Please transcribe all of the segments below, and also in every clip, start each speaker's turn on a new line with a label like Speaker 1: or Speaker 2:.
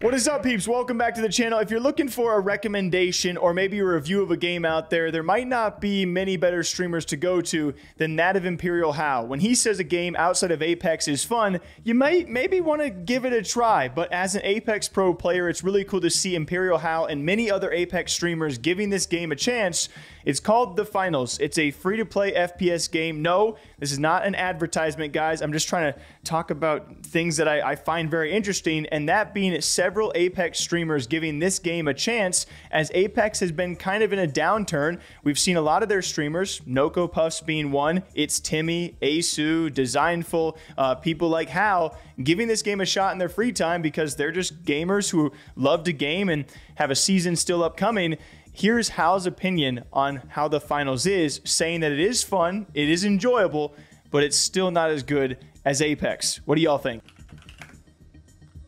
Speaker 1: What is up, peeps? Welcome back to the channel. If you're looking for a recommendation or maybe a review of a game out there, there might not be many better streamers to go to than that of Imperial How. When he says a game outside of Apex is fun, you might maybe want to give it a try, but as an Apex Pro player, it's really cool to see Imperial How and many other Apex streamers giving this game a chance. It's called The Finals. It's a free-to-play FPS game. No, this is not an advertisement, guys. I'm just trying to talk about things that I find very interesting, and that being several Apex streamers giving this game a chance, as Apex has been kind of in a downturn. We've seen a lot of their streamers, Noko Puffs being one, It's Timmy, Asu, Designful, people like How, giving this game a shot in their free time because they're just gamers who love to game and have a season still upcoming. Here's Hal's opinion on how The Finals is, saying that it is fun, it is enjoyable, but it's still not as good as Apex. What do y'all think?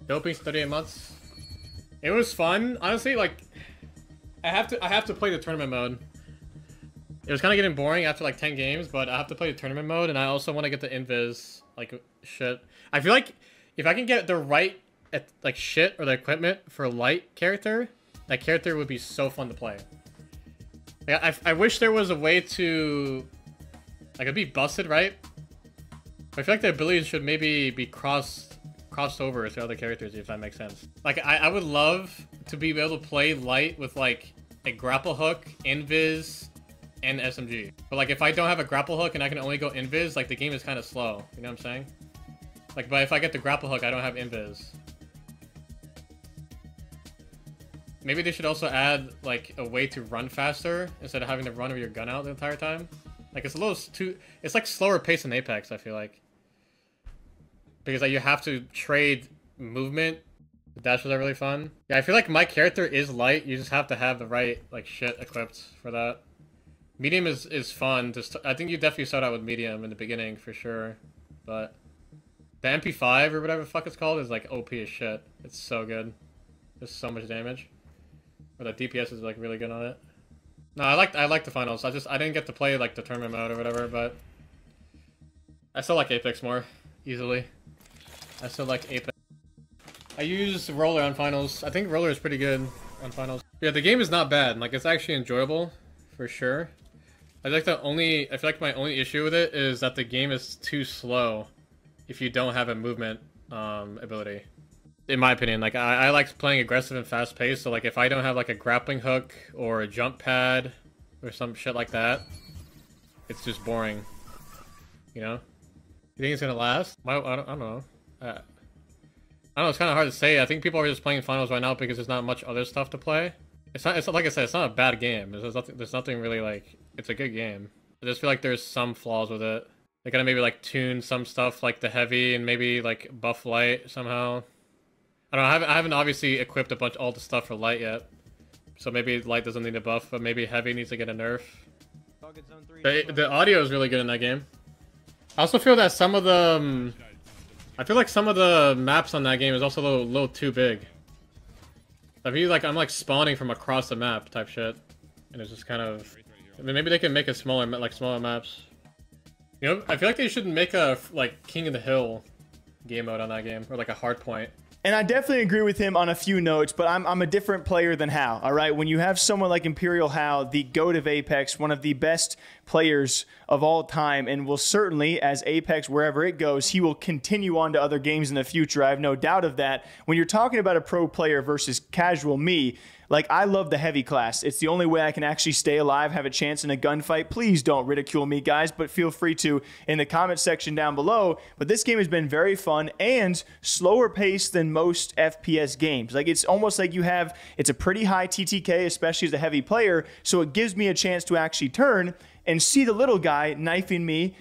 Speaker 2: Doping 38 months. It was fun. Honestly, like, I have to play the tournament mode. It was kind of getting boring after like 10 games, but I have to play the tournament mode, and I also want to get the invis, like, shit. I feel like if I can get the right, like, shit or the equipment for light character, that character would be so fun to play. Like, I wish there was a way to, like, it'd be busted, right? I feel like the abilities should maybe be crossed over to other characters, if that makes sense. Like, I would love to be able to play light with, like, a grapple hook, invis, and SMG. But, like, if I don't have a grapple hook and I can only go invis, like, the game is kind of slow. You know what I'm saying? Like, but if I get the grapple hook, I don't have invis. Maybe they should also add, like, a way to run faster instead of having to run with your gun out the entire time. Like, it's a little too... It's, like, slower pace than Apex, I feel like. Because, like, you have to trade movement. The dashes are really fun. Yeah, I feel like my character is light. You just have to have the right, like, shit equipped for that. Medium is fun. I think you definitely start out with medium in the beginning, for sure. But the MP5, or whatever the fuck it's called, is, like, OP as shit. It's so good. There's so much damage. Or the DPS is, like, really good on it. No, I like the finals. I didn't get to play, like, the tournament mode or whatever, but I still like Apex more easily. I still like Apex. I use Roller on finals. I think Roller is pretty good on finals. Yeah, the game is not bad. Like, it's actually enjoyable for sure. I feel like my only issue with it is that the game is too slow if you don't have a movement ability. In my opinion, like, I like playing aggressive and fast paced, so like if I don't have like a grappling hook or a jump pad or some shit like that, it's just boring. You know? You think it's gonna last? I don't know. I don't know, it's kind of hard to say. I think people are just playing finals right now because there's not much other stuff to play. It's not like I said, it's not a bad game. There's nothing really, like, it's a good game. I just feel like there's some flaws with it. They gotta maybe like tune some stuff like the heavy and maybe like buff light somehow. I don't know, I haven't obviously equipped all the stuff for light yet. So maybe light doesn't need a buff, but maybe heavy needs to get a nerf. The audio is really good in that game. I also feel that some of the... I feel like some of the maps on that game is also a little too big. I feel like I'm like spawning from across the map type shit. And it's just kind of... I mean, maybe they can make a smaller maps. You know, I feel like they should make a, like, King of the Hill game mode on that game. Or like a hard point.
Speaker 1: And I definitely agree with him on a few notes, but I'm a different player than How, all right? When you have someone like Imperial How, the GOAT of Apex, one of the best players of all time, and will certainly, as Apex, wherever it goes, he will continue on to other games in the future. I have no doubt of that. When you're talking about a pro player versus casual me, like, I love the heavy class. It's the only way I can actually stay alive, have a chance in a gunfight. Please don't ridicule me, guys, but feel free to in the comment section down below. But this game has been very fun and slower paced than most FPS games. Like, it's almost like it's a pretty high TTK, especially as a heavy player, so it gives me a chance to actually turn and see the little guy knifing me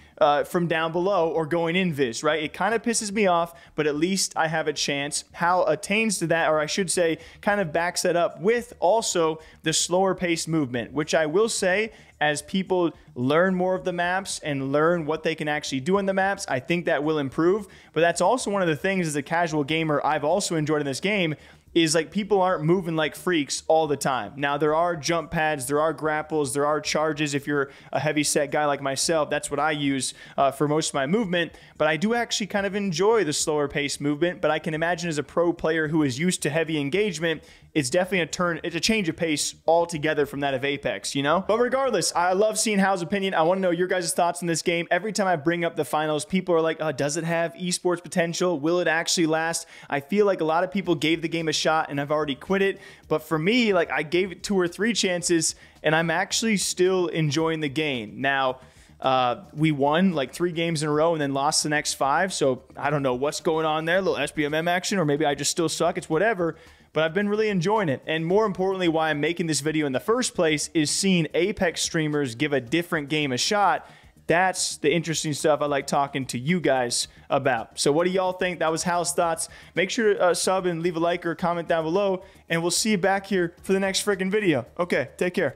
Speaker 1: from down below or going invis, right? It kind of pisses me off, but at least I have a chance. How attains to that, or I should say, kind of backs that up with also the slower paced movement, which I will say, as people learn more of the maps and learn what they can actually do in the maps, I think that will improve. But that's also one of the things as a casual gamer I've also enjoyed in this game is like people aren't moving like freaks all the time. Now there are jump pads, there are grapples, there are charges. If you're a heavy set guy like myself, that's what I use for most of my movement. But I do actually kind of enjoy the slower pace movement. But I can imagine as a pro player who is used to heavy engagement, it's definitely it's a change of pace altogether from that of Apex, you know? But regardless, I love seeing Hal's opinion. I want to know your guys' thoughts on this game. Every time I bring up the finals, people are like, does it have esports potential? Will it actually last? I feel like a lot of people gave the game a shot and I've already quit it. But for me, like I gave it 2 or 3 chances and I'm actually still enjoying the game. Now, we won like 3 games in a row and then lost the next 5. So I don't know what's going on there, a little SBMM action, or maybe I just still suck. It's whatever. But I've been really enjoying it. And more importantly, why I'm making this video in the first place is seeing Apex streamers give a different game a shot. That's the interesting stuff I like talking to you guys about. So what do y'all think? That was Hal's thoughts. Make sure to sub and leave a like or a comment down below. And we'll see you back here for the next freaking video. Okay, take care.